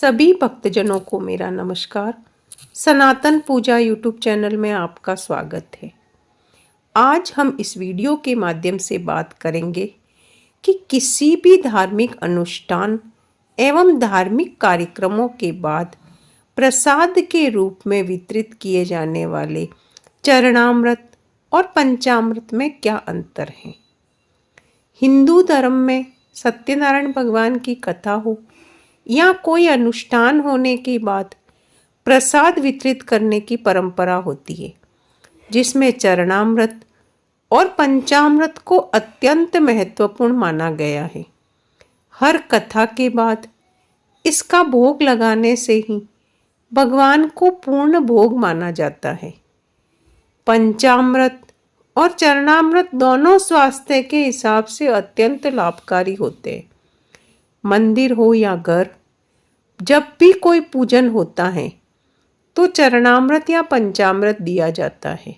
सभी भक्तजनों को मेरा नमस्कार। सनातन पूजा यूट्यूब चैनल में आपका स्वागत है। आज हम इस वीडियो के माध्यम से बात करेंगे कि किसी भी धार्मिक अनुष्ठान एवं धार्मिक कार्यक्रमों के बाद प्रसाद के रूप में वितरित किए जाने वाले चरणामृत और पंचामृत में क्या अंतर है। हिंदू धर्म में सत्यनारायण भगवान की कथा हो या कोई अनुष्ठान होने के बाद प्रसाद वितरित करने की परंपरा होती है, जिसमें चरणामृत और पंचामृत को अत्यंत महत्वपूर्ण माना गया है। हर कथा के बाद इसका भोग लगाने से ही भगवान को पूर्ण भोग माना जाता है। पंचामृत और चरणामृत दोनों स्वास्थ्य के हिसाब से अत्यंत लाभकारी होते हैं। मंदिर हो या घर, जब भी कोई पूजन होता है तो चरणामृत या पंचामृत दिया जाता है,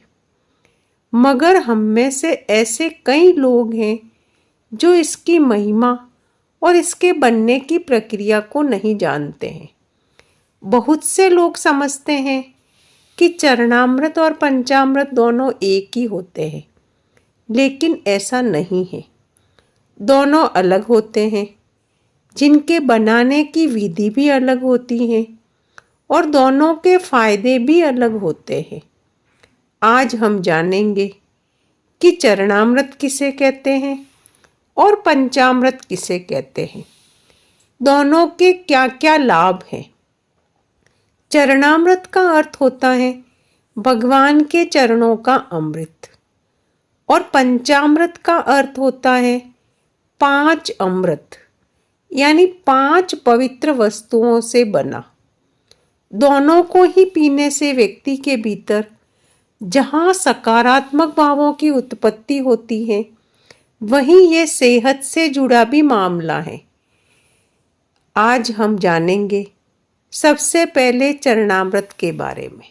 मगर हम में से ऐसे कई लोग हैं जो इसकी महिमा और इसके बनने की प्रक्रिया को नहीं जानते हैं। बहुत से लोग समझते हैं कि चरणामृत और पंचामृत दोनों एक ही होते हैं, लेकिन ऐसा नहीं है। दोनों अलग होते हैं, जिनके बनाने की विधि भी अलग होती है और दोनों के फायदे भी अलग होते हैं। आज हम जानेंगे कि चरणामृत किसे कहते हैं और पंचामृत किसे कहते हैं, दोनों के क्या क्या लाभ हैं। चरणामृत का अर्थ होता है भगवान के चरणों का अमृत और पंचामृत का अर्थ होता है 5 अमृत, यानी 5 पवित्र वस्तुओं से बना। दोनों को ही पीने से व्यक्ति के भीतर जहाँ सकारात्मक भावों की उत्पत्ति होती है, वहीं ये सेहत से जुड़ा भी मामला है। आज हम जानेंगे सबसे पहले चरणामृत के बारे में।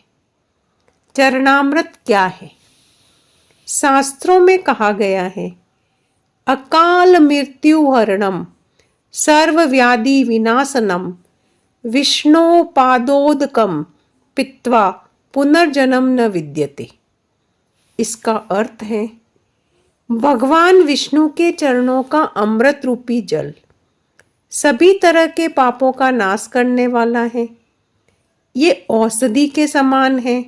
चरणामृत क्या है? शास्त्रों में कहा गया है, अकाल मृत्यु हरणम सर्व व्याधि विनाशनम विष्णु पादोदकम पित्वा पुनर्जन्म न विद्यते। इसका अर्थ है भगवान विष्णु के चरणों का अमृत रूपी जल सभी तरह के पापों का नाश करने वाला है। ये औषधि के समान है।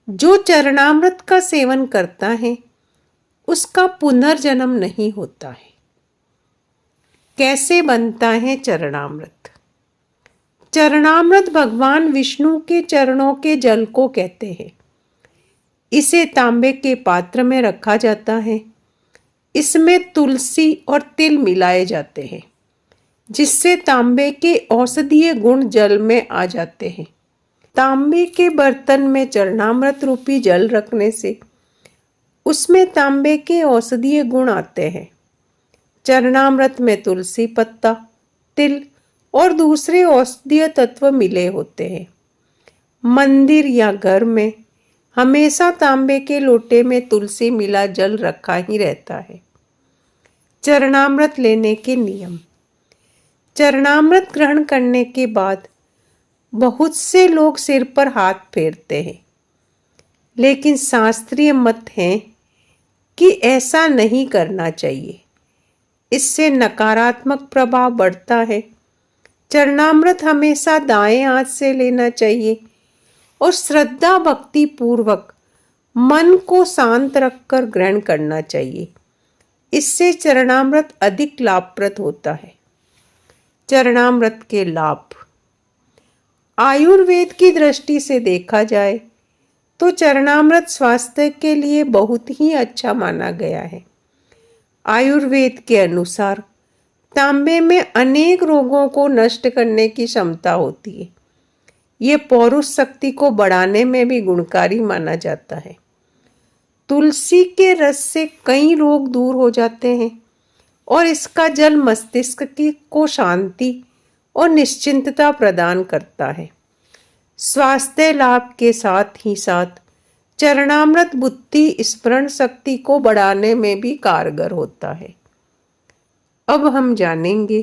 जो चरणामृत का सेवन करता है उसका पुनर्जन्म नहीं होता है। कैसे बनता है चरणामृत? चरणामृत भगवान विष्णु के चरणों के जल को कहते हैं। इसे तांबे के पात्र में रखा जाता है। इसमें तुलसी और तिल मिलाए जाते हैं, जिससे तांबे के औषधीय गुण जल में आ जाते हैं। तांबे के बर्तन में चरणामृत रूपी जल रखने से उसमें तांबे के औषधीय गुण आते हैं। चरणामृत में तुलसी पत्ता, तिल और दूसरे औषधीय तत्व मिले होते हैं। मंदिर या घर में हमेशा तांबे के लोटे में तुलसी मिला जल रखा ही रहता है। चरणामृत लेने के नियम। चरणामृत ग्रहण करने के बाद बहुत से लोग सिर पर हाथ फेरते हैं, लेकिन शास्त्रीय मत है कि ऐसा नहीं करना चाहिए। इससे नकारात्मक प्रभाव बढ़ता है। चरणामृत हमेशा दाएं हाथ से लेना चाहिए और श्रद्धा भक्ति पूर्वक मन को शांत रखकर ग्रहण करना चाहिए। इससे चरणामृत अधिक लाभप्रद होता है। चरणामृत के लाभ। आयुर्वेद की दृष्टि से देखा जाए तो चरणामृत स्वास्थ्य के लिए बहुत ही अच्छा माना गया है। आयुर्वेद के अनुसार तांबे में अनेक रोगों को नष्ट करने की क्षमता होती है। ये पौरुष शक्ति को बढ़ाने में भी गुणकारी माना जाता है। तुलसी के रस से कई रोग दूर हो जाते हैं और इसका जल मस्तिष्क को शांति और निश्चिंतता प्रदान करता है। स्वास्थ्य लाभ के साथ ही साथ चरणामृत बुद्धि स्मरण शक्ति को बढ़ाने में भी कारगर होता है। अब हम जानेंगे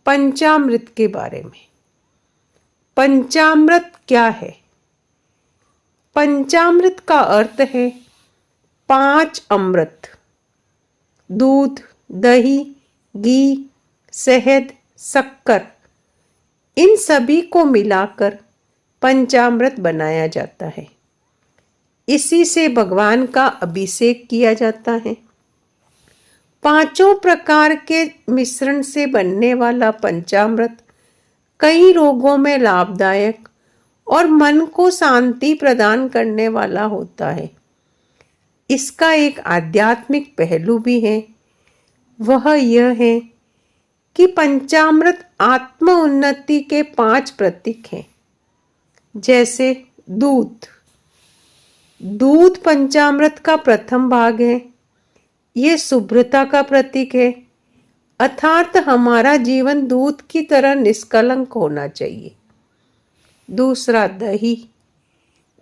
पंचामृत के बारे में। पंचामृत क्या है? पंचामृत का अर्थ है 5 अमृत: दूध, दही, घी, शहद, शक्कर। इन सभी को मिलाकर पंचामृत बनाया जाता है। इसी से भगवान का अभिषेक किया जाता है। 5 प्रकार के मिश्रण से बनने वाला पंचामृत कई रोगों में लाभदायक और मन को शांति प्रदान करने वाला होता है। इसका एक आध्यात्मिक पहलू भी है। वह यह है कि पंचामृत आत्म उन्नति के 5 प्रतीक हैं। जैसे दूध। दूध पंचामृत का प्रथम भाग है। ये शुभ्रता का प्रतीक है, अर्थात हमारा जीवन दूध की तरह निष्कलंक होना चाहिए। दूसरा दही।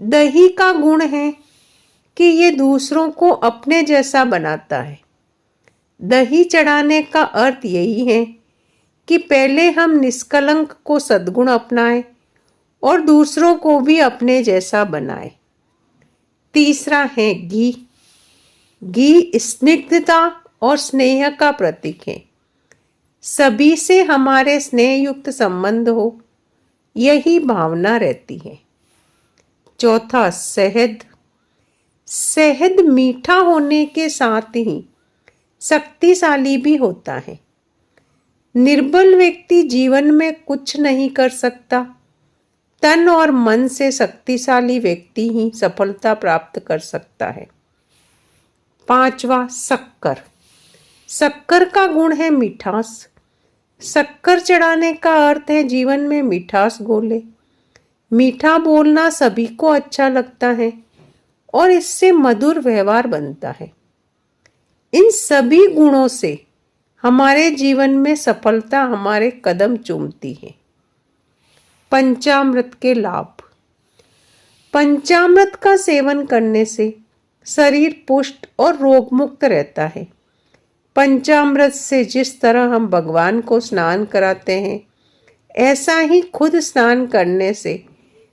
दही का गुण है कि ये दूसरों को अपने जैसा बनाता है। दही चढ़ाने का अर्थ यही है कि पहले हम निष्कलंक को सद्गुण अपनाएं और दूसरों को भी अपने जैसा बनाएं। तीसरा है घी। घी स्निग्धता और स्नेह का प्रतीक है। सभी से हमारे स्नेह युक्त संबंध हो, यही भावना रहती है। चौथा शहद। शहद मीठा होने के साथ ही शक्तिशाली भी होता है। निर्बल व्यक्ति जीवन में कुछ नहीं कर सकता। तन और मन से शक्तिशाली व्यक्ति ही सफलता प्राप्त कर सकता है। पांचवा शक्कर। शक्कर का गुण है मिठास। शक्कर चढ़ाने का अर्थ है जीवन में मिठास घोले। मीठा बोलना सभी को अच्छा लगता है और इससे मधुर व्यवहार बनता है। इन सभी गुणों से हमारे जीवन में सफलता हमारे कदम चूमती है। पंचामृत के लाभ। पंचामृत का सेवन करने से शरीर पुष्ट और रोगमुक्त रहता है। पंचामृत से जिस तरह हम भगवान को स्नान कराते हैं, ऐसा ही खुद स्नान करने से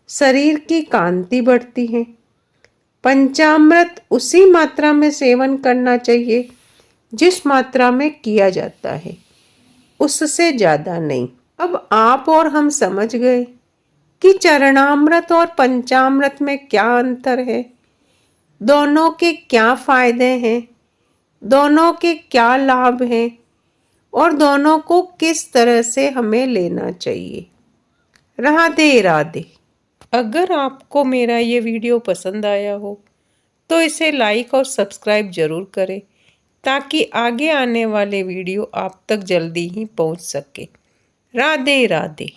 शरीर की कांति बढ़ती है। पंचामृत उसी मात्रा में सेवन करना चाहिए जिस मात्रा में किया जाता है, उससे ज्यादा नहीं। अब आप और हम समझ गए कि चरणामृत और पंचामृत में क्या अंतर है, दोनों के क्या फायदे हैं, दोनों के क्या लाभ हैं और दोनों को किस तरह से हमें लेना चाहिए। राधे राधे। अगर आपको मेरा ये वीडियो पसंद आया हो तो इसे लाइक और सब्सक्राइब जरूर करें ताकि आगे आने वाले वीडियो आप तक जल्दी ही पहुंच सके। राधे राधे।